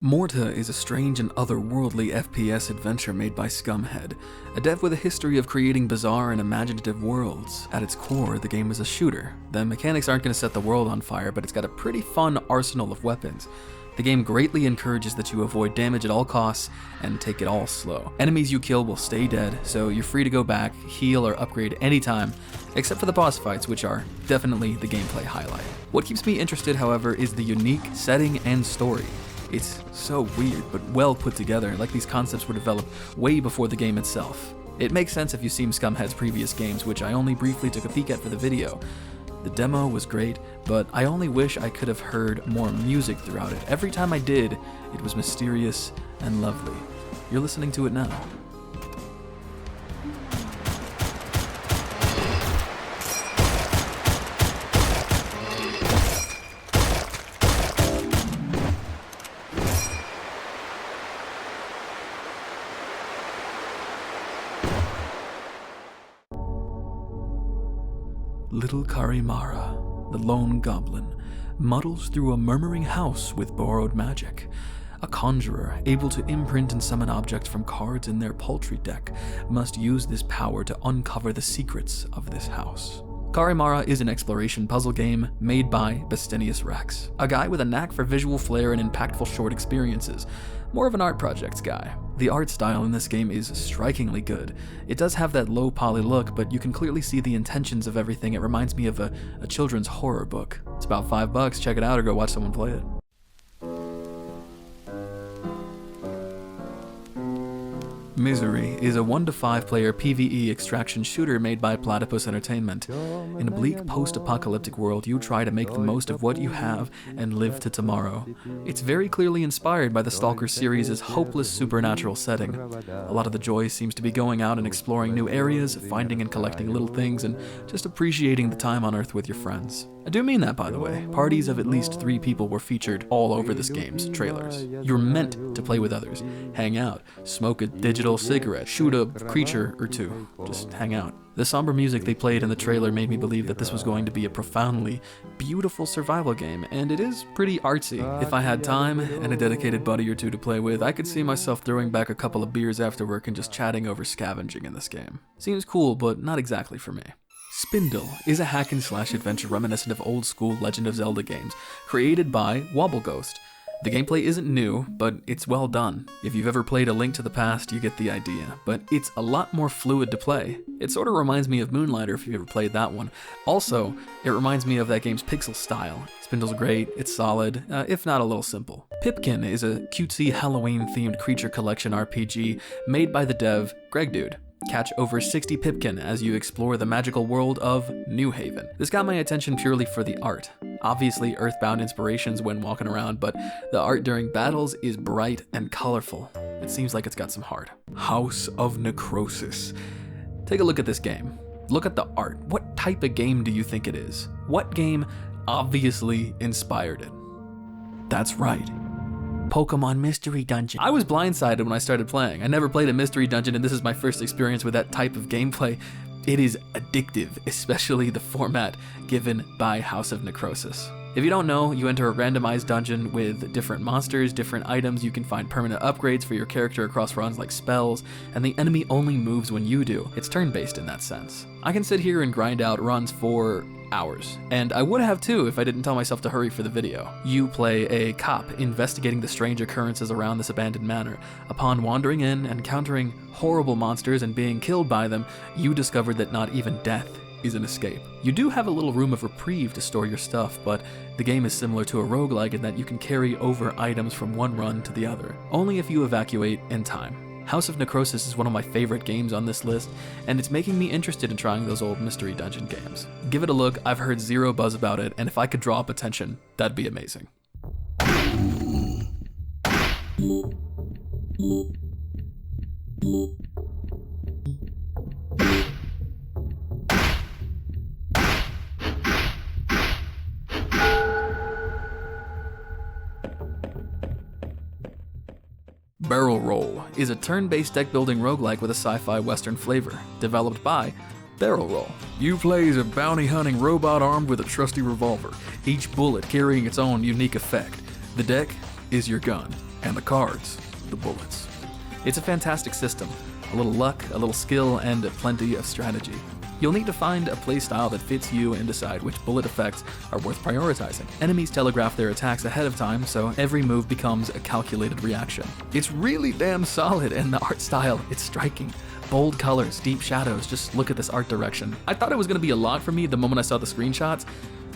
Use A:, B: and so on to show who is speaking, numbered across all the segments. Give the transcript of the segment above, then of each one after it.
A: Mohrta is a strange and otherworldly FPS adventure made by Scumhead, a dev with a history of creating bizarre and imaginative worlds. At its core, the game is a shooter. The mechanics aren't going to set the world on fire, but it's got a pretty fun arsenal of weapons. The game greatly encourages that you avoid damage at all costs and take it all slow. Enemies you kill will stay dead, so you're free to go back, heal, or upgrade anytime, except for the boss fights, which are definitely the gameplay highlight. What keeps me interested, however, is the unique setting and story. It's so weird, but well put together, like these concepts were developed way before the game itself. It makes sense if you've seen Scumhead's previous games, which I only briefly took a peek at for the video. The demo was great, but I only wish I could have heard more music throughout it. Every time I did, it was mysterious and lovely. You're listening to it now. Little Carimara, the lone goblin, muddles through a murmuring house with borrowed magic. A conjurer, able to imprint and summon objects from cards in their paltry deck, must use this power to uncover the secrets of this house. Carimara is an exploration puzzle game made by Bastinius Rex, a guy with a knack for visual flair and impactful short experiences. More of an art projects guy. The art style in this game is strikingly good. It does have that low poly look, but you can clearly see the intentions of everything. It reminds me of a children's horror book. It's about $5, check it out or go watch someone play it. Misery is a 1-to-5 player PvE extraction shooter made by Platypus Entertainment. In a bleak post-apocalyptic world, you try to make the most of what you have and live to tomorrow. It's very clearly inspired by the Stalker series' hopeless supernatural setting. A lot of the joy seems to be going out and exploring new areas, finding and collecting little things, and just appreciating the time on Earth with your friends. I do mean that, by the way. Parties of at least 3 people were featured all over this game's trailers. You're meant to play with others, hang out, smoke a digital cigarette, shoot a creature or two, just hang out. The somber music they played in the trailer made me believe that this was going to be a profoundly beautiful survival game, and it is pretty artsy. If I had time and a dedicated buddy or two to play with, I could see myself throwing back a couple of beers after work and just chatting over scavenging in this game. Seems cool, but not exactly for me. Spindle is a hack-and-slash adventure reminiscent of old-school Legend of Zelda games, created by Wobbleghost. The gameplay isn't new, but it's well done. If you've ever played A Link to the Past, you get the idea, but it's a lot more fluid to play. It sort of reminds me of Moonlighter if you've ever played that one. Also, it reminds me of that game's pixel style. Spindle's great, it's solid, if not a little simple. Pipkin is a cutesy Halloween-themed creature collection RPG made by the dev Greg Dude. Catch over 60 Pipkin as you explore the magical world of New Haven. This got my attention purely for the art. Obviously earthbound inspirations when walking around, but the art during battles is bright and colorful. It seems like it's got some heart. House of Necrosis. Take a look at this game. Look at the art. What type of game do you think it is? What game obviously inspired it? That's right. Pokemon Mystery Dungeon. I was blindsided when I started playing. I never played a Mystery Dungeon, and this is my first experience with that type of gameplay. It is addictive, especially the format given by House of Necrosis. If you don't know, you enter a randomized dungeon with different monsters, different items. You can find permanent upgrades for your character across runs like spells, and the enemy only moves when you do. It's turn-based in that sense. I can sit here and grind out runs for hours, and I would have too if I didn't tell myself to hurry for the video. You play a cop investigating the strange occurrences around this abandoned manor. Upon wandering in, encountering horrible monsters and being killed by them, you discovered that not even death is an escape. You do have a little room of reprieve to store your stuff, but the game is similar to a roguelike in that you can carry over items from one run to the other, only if you evacuate in time. House of Necrosis is one of my favorite games on this list, and it's making me interested in trying those old Mystery Dungeon games. Give it a look. I've heard zero buzz about it, and if I could draw up attention, that'd be amazing. Barrel Roll is a turn-based deck-building roguelike with a sci-fi western flavor, developed by Barrel Roll. You play as a bounty-hunting robot armed with a trusty revolver, each bullet carrying its own unique effect. The deck is your gun, and the cards, the bullets. It's a fantastic system. A little luck, a little skill, and plenty of strategy. You'll need to find a playstyle that fits you and decide which bullet effects are worth prioritizing. Enemies telegraph their attacks ahead of time, so every move becomes a calculated reaction. It's really damn solid, and the art style, it's striking. Bold colors, deep shadows, just look at this art direction. I thought it was going to be a lot for me the moment I saw the screenshots.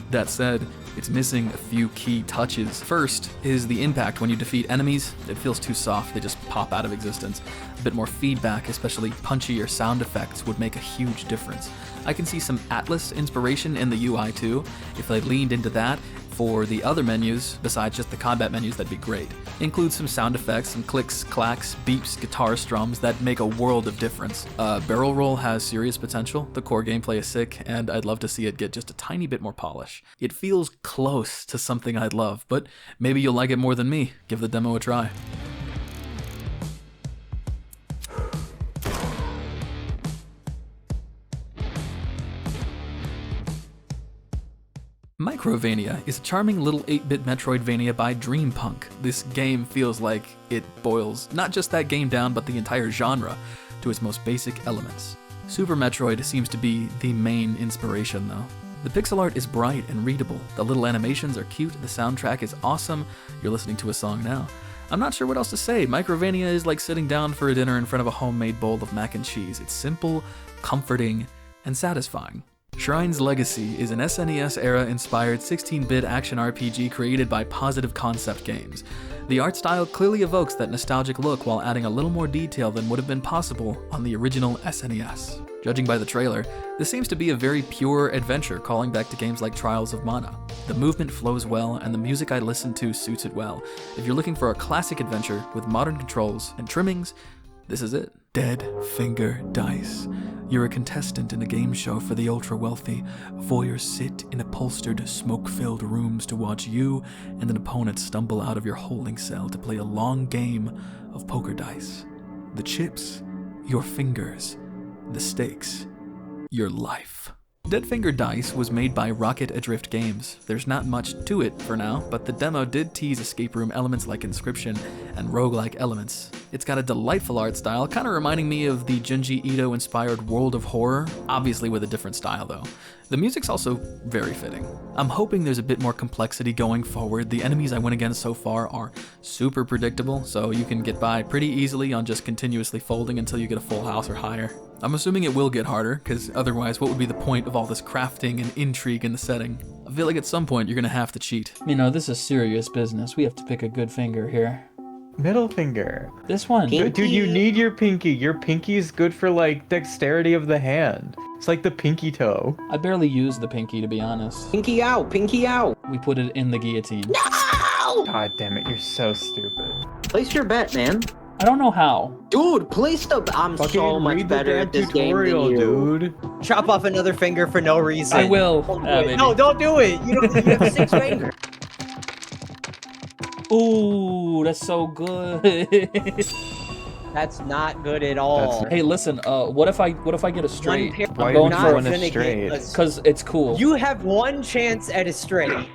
A: That said, it's missing a few key touches. First is the impact when you defeat enemies. It feels too soft, they just pop out of existence. A bit more feedback, especially punchier sound effects, would make a huge difference. I can see some Atlas inspiration in the UI too. If they leaned into that for the other menus, besides just the combat menus, that'd be great. Include some sound effects, some clicks, clacks, beeps, guitar strums that make a world of difference. Barrel roll has serious potential, the core gameplay is sick, and I'd love to see it get just a tiny bit more polish. It feels close to something I'd love, but maybe you'll like it more than me. Give the demo a try. Microvania is a charming little 8-bit Metroidvania by Dreampunk. This game feels like it boils not just that game down, but the entire genre to its most basic elements. Super Metroid seems to be the main inspiration though. The pixel art is bright and readable, the little animations are cute, the soundtrack is awesome, you're listening to a song now. I'm not sure what else to say. Microvania is like sitting down for a dinner in front of a homemade bowl of mac and cheese. It's simple, comforting, and satisfying. Shrine's Legacy is an SNES-era inspired 16-bit action RPG created by Positive Concept Games. The art style clearly evokes that nostalgic look while adding a little more detail than would have been possible on the original SNES. Judging by the trailer, this seems to be a very pure adventure calling back to games like Trials of Mana. The movement flows well and the music I listen to suits it well. If you're looking for a classic adventure with modern controls and trimmings, this is it. Dead Finger Dice. You're a contestant in a game show for the ultra-wealthy. Voyeurs sit in upholstered, smoke-filled rooms to watch you and an opponent stumble out of your holding cell to play a long game of poker dice. The chips, your fingers. The stakes, your life. Dead Finger Dice was made by Rocket Adrift Games. There's not much to it for now, but the demo did tease escape room elements like Inscription and roguelike elements. It's got a delightful art style, kind of reminding me of the Junji Ito-inspired World of Horror, obviously with a different style though. The music's also very fitting. I'm hoping there's a bit more complexity going forward. The enemies I went against so far are super predictable, so you can get by pretty easily on just continuously folding until you get a full house or higher. I'm assuming it will get harder, because otherwise what would be the point of all this crafting and intrigue in the setting? I feel like at some point you're gonna have to cheat.
B: You know, this is serious business. We have to pick a good finger here.
C: Middle finger.
B: This one.
C: Dude, you need your pinky. Your pinky is good for, like, dexterity of the hand. It's like the pinky toe.
B: I barely use the pinky, to be honest.
D: Pinky out, pinky out.
B: We put it in the guillotine.
D: No!
C: God damn it, you're so stupid.
D: Place your bet, man.
B: I don't know how.
D: Dude, place the... I'm
C: Fucking
D: so much
C: read
D: better
C: the
D: at this
C: tutorial,
D: game than you.
C: dude.
E: Chop off another finger for no reason.
B: I will.
E: No, don't do it. You have 6 fingers.
B: Ooh, that's so good.
E: That's not good at all.
B: Hey, listen. What if I get a straight?
C: Why
B: I'm going
C: would
B: for
C: you want
E: gonna
C: a
E: get
C: straight?
E: a-
B: because it's cool.
E: You have 1 chance at a straight.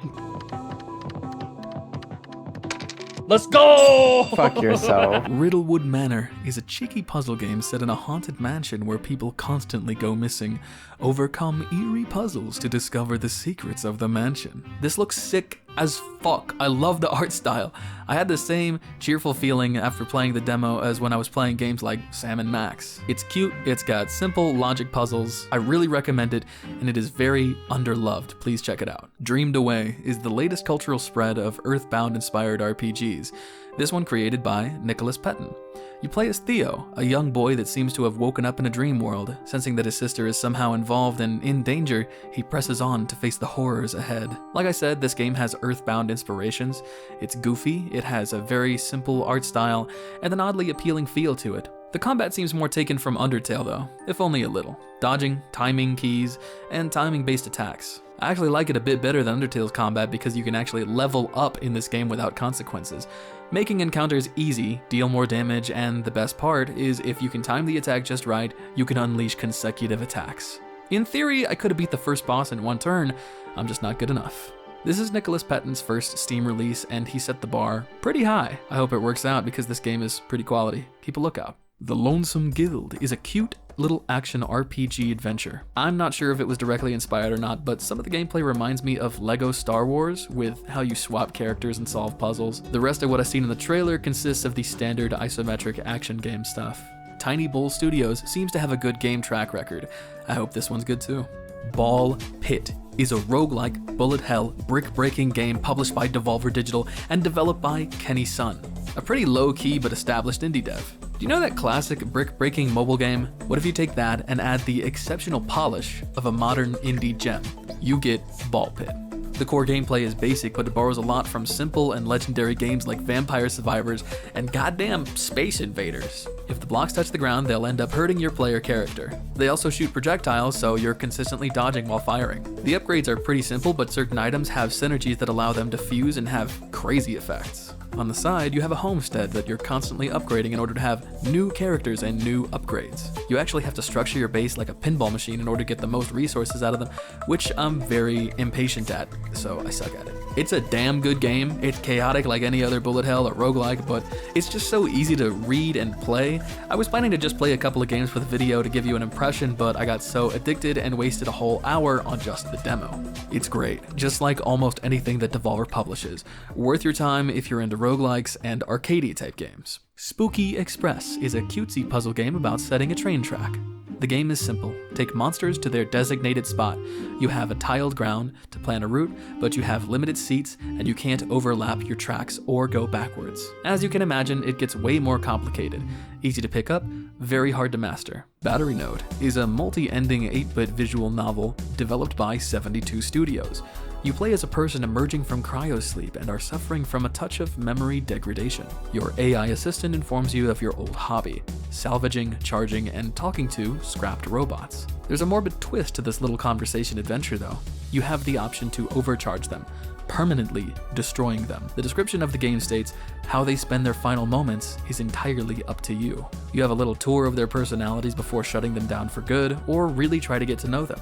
B: Let's go!
C: Fuck yourself.
A: Riddlewood Manor is a cheeky puzzle game set in a haunted mansion where people constantly go missing. Overcome eerie puzzles to discover the secrets of the mansion. This looks sick as fuck. I love the art style. I had the same cheerful feeling after playing the demo as when I was playing games like Sam & Max. It's cute, it's got simple logic puzzles. I really recommend it, and it is very underloved. Please check it out. Dreamed Away is the latest cultural spread of Earthbound-inspired RPGs. This one created by Nicholas Pettin. You play as Theo, a young boy that seems to have woken up in a dream world. Sensing that his sister is somehow involved and in danger, he presses on to face the horrors ahead. Like I said, this game has Earthbound inspirations. It's goofy, it has a very simple art style, and an oddly appealing feel to it. The combat seems more taken from Undertale though, if only a little. Dodging, timing keys, and timing-based attacks. I actually like it a bit better than Undertale's combat because you can actually level up in this game without consequences, making encounters easy, deal more damage, and the best part is if you can time the attack just right, you can unleash consecutive attacks. In theory, I could have beat the first boss in 1 turn, I'm just not good enough. This is Nicholas Pettin's first Steam release, and he set the bar pretty high. I hope it works out because this game is pretty quality. Keep a lookout. The Lonesome Guild is a cute little action RPG adventure. I'm not sure if it was directly inspired or not, but some of the gameplay reminds me of Lego Star Wars with how you swap characters and solve puzzles. The rest of what I've seen in the trailer consists of the standard isometric action game stuff. Tiny Bull Studios seems to have a good game track record. I hope this one's good too. Ball Pit is a roguelike, bullet hell, brick-breaking game published by Devolver Digital and developed by Kenny Sun, a pretty low-key but established indie dev. Do you know that classic brick-breaking mobile game? What if you take that and add the exceptional polish of a modern indie gem? You get Ball Pit. The core gameplay is basic, but it borrows a lot from simple and legendary games like Vampire Survivors and goddamn Space Invaders. If the blocks touch the ground, they'll end up hurting your player character. They also shoot projectiles, so you're consistently dodging while firing. The upgrades are pretty simple, but certain items have synergies that allow them to fuse and have crazy effects. On the side, you have a homestead that you're constantly upgrading in order to have new characters and new upgrades. You actually have to structure your base like a pinball machine in order to get the most resources out of them, which I'm very impatient at, so I suck at it. It's a damn good game. It's chaotic like any other bullet hell or roguelike, but it's just so easy to read and play. I was planning to just play a couple of games for the video to give you an impression, but I got so addicted and wasted a whole hour on just the demo. It's great, just like almost anything that Devolver publishes. Worth your time if you're into roguelikes and arcadey type games. Spooky Express is a cutesy puzzle game about setting a train track. The game is simple. Take monsters to their designated spot. You have a tiled ground to plan a route, but you have limited seats and you can't overlap your tracks or go backwards. As you can imagine, it gets way more complicated. Easy to pick up, very hard to master. Battery Node is a multi-ending 8-bit visual novel developed by 72 Studios. You play as a person emerging from cryosleep and are suffering from a touch of memory degradation. Your AI assistant informs you of your old hobby, salvaging, charging, and talking to scrapped robots. There's a morbid twist to this little conversation adventure though. You have the option to overcharge them, permanently destroying them. The description of the game states, how they spend their final moments is entirely up to you. You have a little tour of their personalities before shutting them down for good, or really try to get to know them.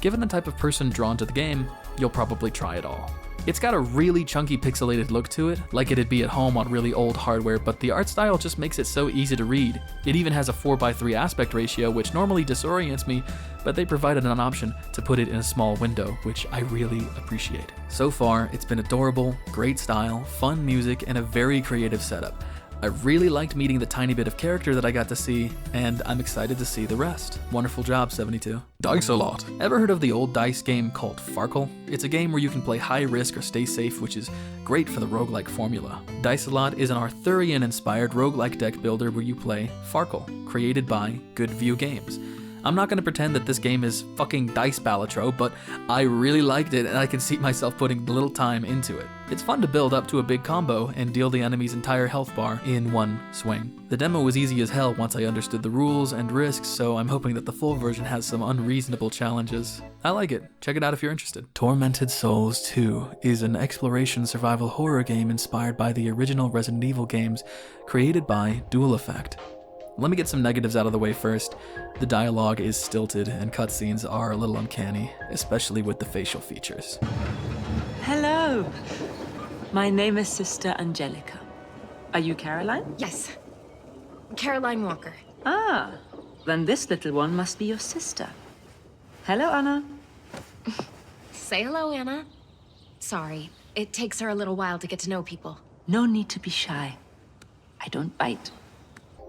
A: Given the type of person drawn to the game, you'll probably try it all. It's got a really chunky pixelated look to it, like it'd be at home on really old hardware, but the art style just makes it so easy to read. It even has a 4:3 aspect ratio, which normally disorients me, but they provided an option to put it in a small window, which I really appreciate. So far, it's been adorable, great style, fun music, and a very creative setup. I really liked meeting the tiny bit of character that I got to see, and I'm excited to see the rest. Wonderful job, 72. Dicealot. Ever heard of the old dice game called Farkle? It's a game where you can play high risk or stay safe, which is great for the roguelike formula. Dicealot is an Arthurian-inspired roguelike deck builder where you play Farkle, created by Good View Games. I'm not going to pretend that this game is fucking Dice Balatro, but I really liked it and I can see myself putting a little time into it. It's fun to build up to a big combo and deal the enemy's entire health bar in one swing. The demo was easy as hell once I understood the rules and risks, so I'm hoping that the full version has some unreasonable challenges. I like it. Check it out if you're interested. Tormented Souls 2 is an exploration survival horror game inspired by the original Resident Evil games, created by Dual Effect. Let me get some negatives out of the way first. The dialogue is stilted and cutscenes are a little uncanny, especially with the facial features.
F: Hello. My name is Sister Angelica. Are you Caroline?
G: Yes. Caroline Walker.
F: Ah, then this little one must be your sister. Hello, Anna.
G: Say hello, Anna. Sorry, it takes her a little while to get to know people.
F: No need to be shy. I don't bite.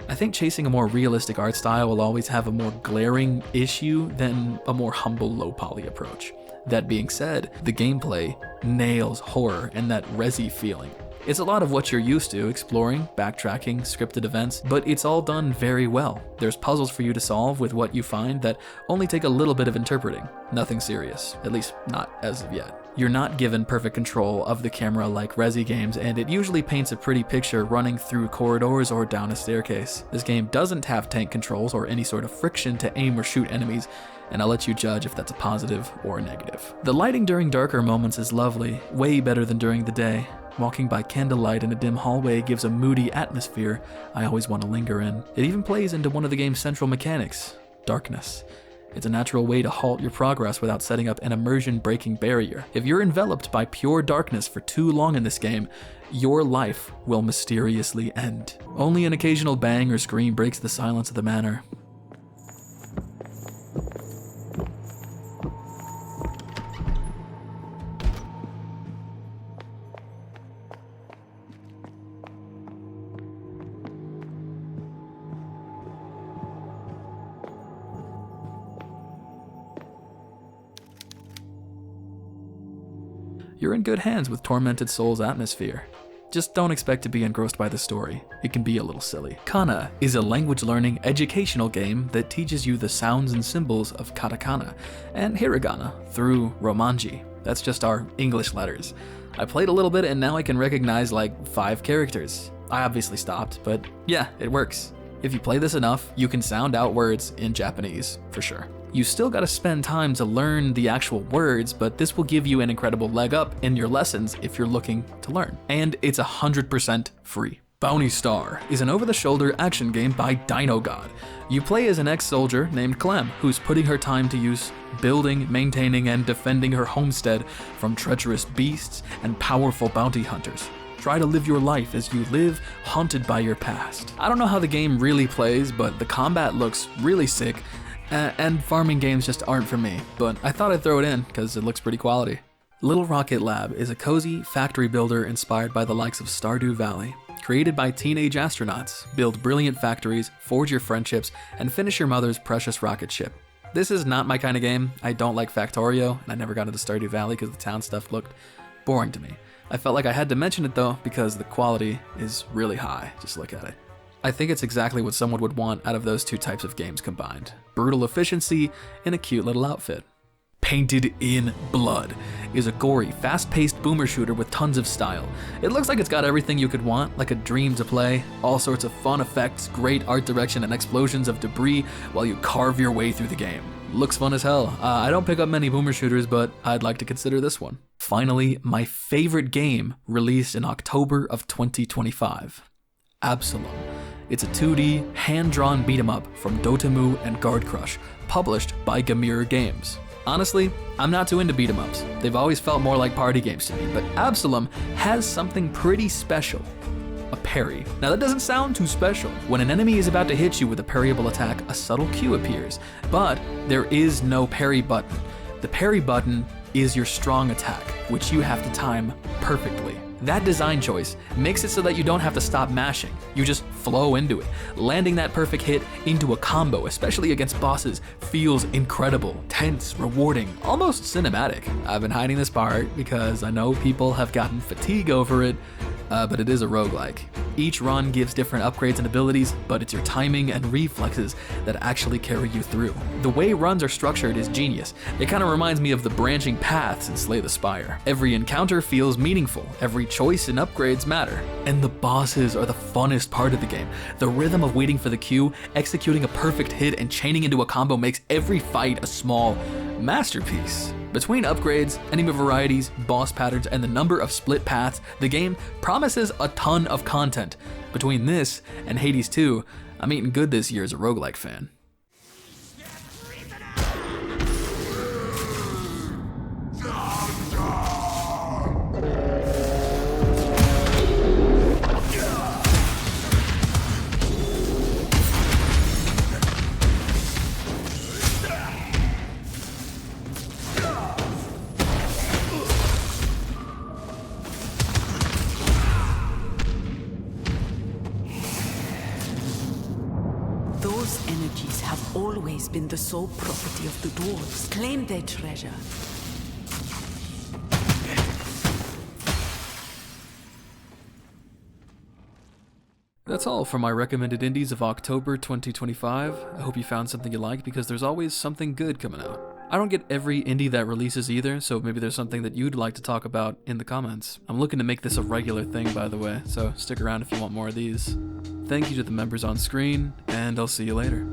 A: I think chasing a more realistic art style will always have a more glaring issue than a more humble low-poly approach. That being said, the gameplay nails horror and that resi feeling. It's a lot of what you're used to, exploring, backtracking, scripted events, but it's all done very well. There's puzzles for you to solve with what you find that only take a little bit of interpreting. Nothing serious, at least not as of yet. You're not given perfect control of the camera like resi games, and it usually paints a pretty picture running through corridors or down a staircase. This game doesn't have tank controls or any sort of friction to aim or shoot enemies, and I'll let you judge if that's a positive or a negative. The lighting during darker moments is lovely, way better than during the day. Walking by candlelight in a dim hallway gives a moody atmosphere I always want to linger in. It even plays into one of the game's central mechanics, darkness. It's a natural way to halt your progress without setting up an immersion-breaking barrier. If you're enveloped by pure darkness for too long in this game, your life will mysteriously end. Only an occasional bang or scream breaks the silence of the manor. You're in good hands with Tormented Souls' atmosphere. Just don't expect to be engrossed by the story. It can be a little silly. Kana is a language-learning, educational game that teaches you the sounds and symbols of katakana and hiragana through romanji. That's just our English letters. I played a little bit and now I can recognize like 5 characters. I obviously stopped, but yeah, it works. If you play this enough, you can sound out words in Japanese, for sure. You still gotta spend time to learn the actual words, but this will give you an incredible leg up in your lessons if you're looking to learn. And it's 100% free. Bounty Star is an over-the-shoulder action game by Dino God. You play as an ex-soldier named Clem, who's putting her time to use building, maintaining, and defending her homestead from treacherous beasts and powerful bounty hunters. Try to live your life as you live haunted by your past. I don't know how the game really plays, but the combat looks really sick, and farming games just aren't for me, but I thought I'd throw it in because it looks pretty quality. Little Rocket Lab is a cozy factory builder inspired by the likes of Stardew Valley. Created by teenage astronauts, build brilliant factories, forge your friendships, and finish your mother's precious rocket ship. This is not my kind of game. I don't like Factorio, and I never got into Stardew Valley because the town stuff looked boring to me. I felt like I had to mention it though because the quality is really high. Just look at it. I think it's exactly what someone would want out of those two types of games combined. Brutal efficiency and a cute little outfit. Painted in Blood is a gory, fast-paced boomer shooter with tons of style. It looks like it's got everything you could want, like a dream to play, all sorts of fun effects, great art direction, and explosions of debris while you carve your way through the game. Looks fun as hell. I don't pick up many boomer shooters, but I'd like to consider this one. Finally, my favorite game released in October of 2025. Absolum. It's a 2D, hand-drawn beat-em-up from Dotemu and Guard Crush, published by Gamera Games. Honestly, I'm not too into beat-em-ups. They've always felt more like party games to me, but Absolum has something pretty special. A parry. Now that doesn't sound too special. When an enemy is about to hit you with a parryable attack, a subtle cue appears, but there is no parry button. The parry button is your strong attack, which you have to time perfectly. That design choice makes it so that you don't have to stop mashing. You just flow into it. Landing that perfect hit into a combo, especially against bosses, feels incredible, tense, rewarding, almost cinematic. I've been hiding this part because I know people have gotten fatigue over it, but it is a roguelike. Each run gives different upgrades and abilities, but it's your timing and reflexes that actually carry you through. The way runs are structured is genius. It kind of reminds me of the branching paths in Slay the Spire. Every encounter feels meaningful, every choice and upgrades matter. And the bosses are the funnest part of the game. The rhythm of waiting for the cue, executing a perfect hit, and chaining into a combo makes every fight a small masterpiece. Between upgrades, enemy varieties, boss patterns, and the number of split paths, the game promises a ton of content. Between this and Hades 2, I'm eating good this year as a roguelike fan.
H: Those energies have always been the sole property of the dwarves. Claim their treasure.
A: That's all for my recommended indies of October 2025. I hope you found something you like because there's always something good coming out. I don't get every indie that releases either, so maybe there's something that you'd like to talk about in the comments. I'm looking to make this a regular thing, by the way, so stick around if you want more of these. Thank you to the members on screen, and I'll see you later.